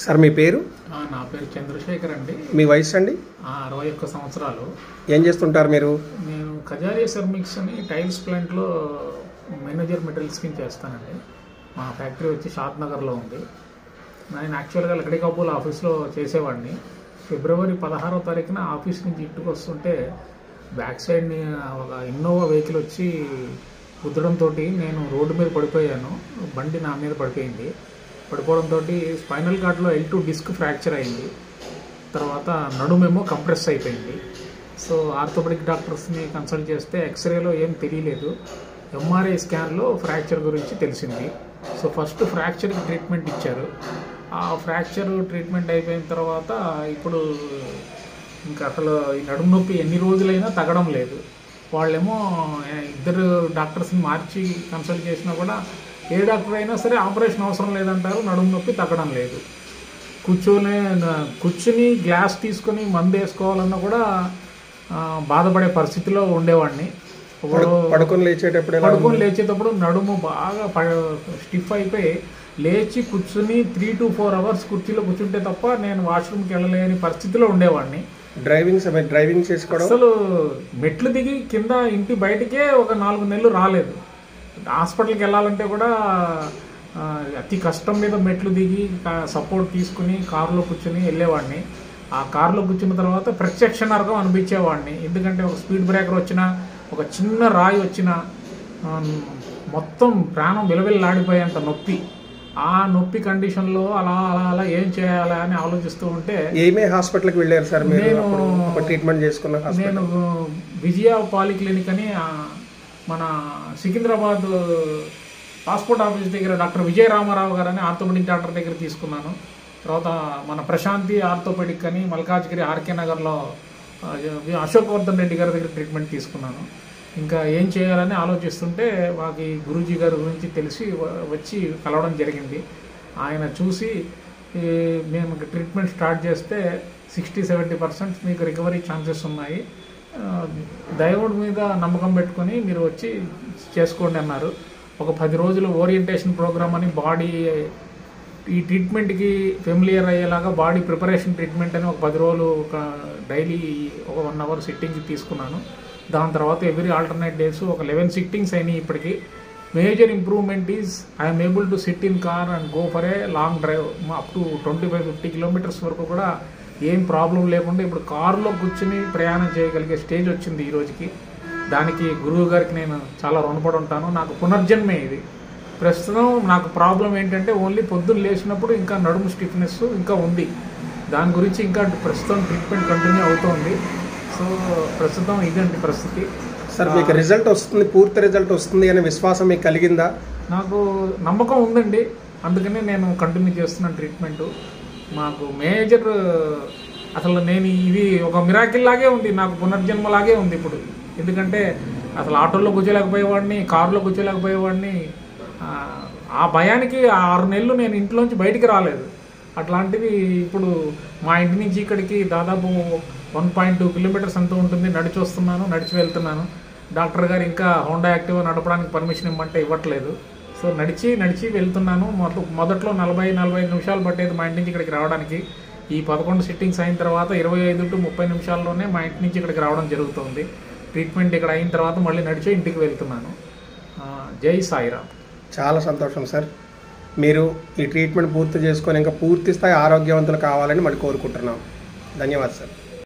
Sir మీ పేరు? నా పేరు చంద్రశేఖర్ అండి. మీ వయసు అండి? 61 సంవత్సరాలు. ఏం చేస్తుంటారు మీరు? నేను కజారియా సెరామిక్స్ అని టైల్స్ ప్లాంట్లో మేనేజర్ మెటీరియల్స్ కింద చేస్తానండి. మా ఫ్యాక్టరీ వచ్చి షాద్ నగర్లో ఉంది. నేను యాక్చువల్గా లకడీ కబూల్ ఆఫీస్లో చేసేవాడిని. ఫిబ్రవరి 16వ తారీఖున ఆఫీస్ నుంచి ఇంటికి వస్తుంటే బ్యాక్ సైడ్ని ఒక ఇన్నోవా వెహికల్ వచ్చి గుద్దడంతో నేను రోడ్డు మీద పడిపోయాను. బండి నా మీద పడిపోయింది. పడిపోవడంతో స్పైనల్ కార్డ్లో L2 డిస్క్ ఫ్రాక్చర్ అయింది. తర్వాత నడుమేమో కంప్రెస్ అయిపోయింది. సో ఆర్థోపెడిక్ డాక్టర్స్ని కన్సల్ట్ చేస్తే ఎక్స్రేలో ఏం తెలియలేదు. MRI స్కాన్లో ఫ్రాక్చర్ గురించి తెలిసింది. సో ఫస్ట్ ఫ్రాక్చర్కి ట్రీట్మెంట్ ఇచ్చారు. ఆ ఫ్రాక్చర్ ట్రీట్మెంట్ అయిపోయిన తర్వాత ఇప్పుడు ఇంకా అసలు ఈ నడుము నొప్పి ఎన్ని రోజులైనా తగ్గడం లేదు. వాళ్ళేమో ఇద్దరు డాక్టర్స్ని మార్చి కన్సల్ట్ చేసినా కూడా ఏ డాక్టర్ అయినా సరే ఆపరేషన్ అవసరం లేదంటారు, నడుము నొప్పి తగ్గడం లేదు. కూర్చుని గ్లాస్ తీసుకొని మందు వేసుకోవాలన్నా కూడా బాధపడే పరిస్థితిలో ఉండేవాడిని. పడుకొని లేచేటప్పుడు నడుము బాగా స్టిఫ్ అయిపోయి లేచి కూర్చుని 3 to 4 hours కుర్చీలో కూర్చుంటే తప్ప నేను వాష్రూమ్కి వెళ్ళలేని పరిస్థితిలో ఉండేవాడిని. డ్రైవింగ్ చేసుకోవడం అసలు మెట్లు దిగి కింద ఇంటి బయటకే ఒక 4 నెలలు రాలేదు. హాస్పిటల్కి వెళ్ళాలంటే కూడా అతి కష్టం మీద మెట్లు దిగి సపోర్ట్ తీసుకుని కారులో కూర్చొని వెళ్ళేవాడిని. ఆ కారులో కూర్చున్న తర్వాత ప్రత్యక్ష నరకం అనిపించేవాడిని. ఎందుకంటే ఒక స్పీడ్ బ్రేకర్ వచ్చినా, ఒక చిన్న రాయి వచ్చినా మొత్తం ప్రాణం విలవిల్లాడిపోయేంత నొప్పి. ఆ నొప్పి కండిషన్లో అలా అలా అలా ఏం చేయాలా అని ఆలోచిస్తూ ఉంటే ఏమే హాస్పిటల్కి వెళ్ళారు సార్ మీరు? ట్రీట్మెంట్ చేసుకున్న నేను విజయ పాలిక్లినిక్ అని మన సికింద్రాబాద్ పాస్పోర్ట్ ఆఫీస్ దగ్గర డాక్టర్ విజయ రామారావు గారు అని ఆర్థోపెడిక్ డాక్టర్ దగ్గర తీసుకున్నాను. తర్వాత మన ప్రశాంతి ఆర్థోపెడిక్ అని మల్కాజ్గిరి ఆర్కే నగర్లో అశోక్ వర్ధన్ రెడ్డి గారి దగ్గర ట్రీట్మెంట్ తీసుకున్నాను. ఇంకా ఏం చేయాలని ఆలోచిస్తుంటే మాకు గురూజీ గారి గురించి తెలిసి వచ్చి కలవడం జరిగింది. ఆయన చూసి మేము ట్రీట్మెంట్ స్టార్ట్ చేస్తే 60-70% మీకు రికవరీ ఛాన్సెస్ ఉన్నాయి, దేవుడి మీద నమ్మకం పెట్టుకొని మీరు వచ్చి చేసుకోండి అన్నారు. ఒక 10 రోజులు ఓరియంటేషన్ ప్రోగ్రామ్ అని బాడీ ఈ ట్రీట్మెంట్కి ఫెమిలియర్ అయ్యేలాగా బాడీ ప్రిపరేషన్ ట్రీట్మెంట్ అని ఒక 10 రోజులు డైలీ ఒక 1 hour సిట్టింగ్కి తీసుకున్నాను. దాని తర్వాత ఎవ్రీ ఆల్టర్నేట్ డేస్ ఒక 11 సిట్టింగ్స్ అయినాయి. ఇప్పటికి major improvement is I'm able to SIT in car and go for a long drive up to 25-50 kilometers వరకు కూడా ఏం ప్రాబ్లం లేకుండా ఇప్పుడు కారులో కూర్చుని ప్రయాణం చేయగలిగే స్టేజ్ వచ్చింది ఈ రోజుకి. దానికి గురువు గారికి నేను చాలా రుణపడి ఉంటాను. నాకు పునర్జన్మే ఇది. ప్రస్తుతం నాకు ప్రాబ్లం ఏంటంటే ఓన్లీ పొద్దున్న లేచినప్పుడు ఇంకా నడుము స్టిఫ్నెస్ ఇంకా ఉంది. దాని గురించి ఇంకా ప్రస్తుతం ట్రీట్మెంట్ కంటిన్యూ అవుతోంది. సో ప్రస్తుతం ఇదండి పరిస్థితి. సార్ మీకు రిజల్ట్ వస్తుంది, పూర్తి రిజల్ట్ వస్తుంది అనే విశ్వాసం మీకు కలిగిందా? నాకు నమ్మకం ఉందండి. అందుకనే నేను కంటిన్యూ చేస్తున్నాను ట్రీట్మెంట్. మాకు మేజర్ అసలు నేను ఇది ఒక మిరాకిల్ లాగే ఉంది, నాకు పునర్జన్మలాగే ఉంది ఇప్పుడు. ఎందుకంటే అసలు ఆటోలో కూర్చోలేకపోయేవాడిని, కారులో కూర్చోలేకపోయేవాడిని. ఆ భయానికి 6 నెలలు నేను ఇంట్లోంచి బయటికి రాలేదు. అట్లాంటిది ఇప్పుడు మా ఇంటి నుంచి ఇక్కడికి దాదాపు 1.2 kilometers అంతా ఉంటుంది. నడిచి వస్తున్నాను, నడిచి వెళ్తున్నాను. డాక్టర్ గారు ఇంకా హోండా యాక్టివా నడపడానికి పర్మిషన్ ఇవ్వమంటే ఇవ్వట్లేదు. సో నడిచి వెళ్తున్నాను. మొదట్లో 40-45 నిమిషాలు పట్టేది మా ఇంటి నుంచి ఇక్కడికి రావడానికి. ఈ 11 సిట్టింగ్స్ అయిన తర్వాత 25 to 30 నిమిషాల్లోనే మా ఇంటి నుంచి ఇక్కడికి రావడం జరుగుతుంది. ట్రీట్మెంట్ ఇక్కడ అయిన తర్వాత మళ్ళీ నడిచే ఇంటికి వెళ్తున్నాను. జై సాయిరామ్. చాలా సంతోషం సార్. మీరు ఈ ట్రీట్మెంట్ పూర్తి చేసుకొని ఇంకా పూర్తి స్థాయి ఆరోగ్యవంతులు కావాలని మళ్ళీ కోరుకుంటున్నాం. ధన్యవాదాలు సార్.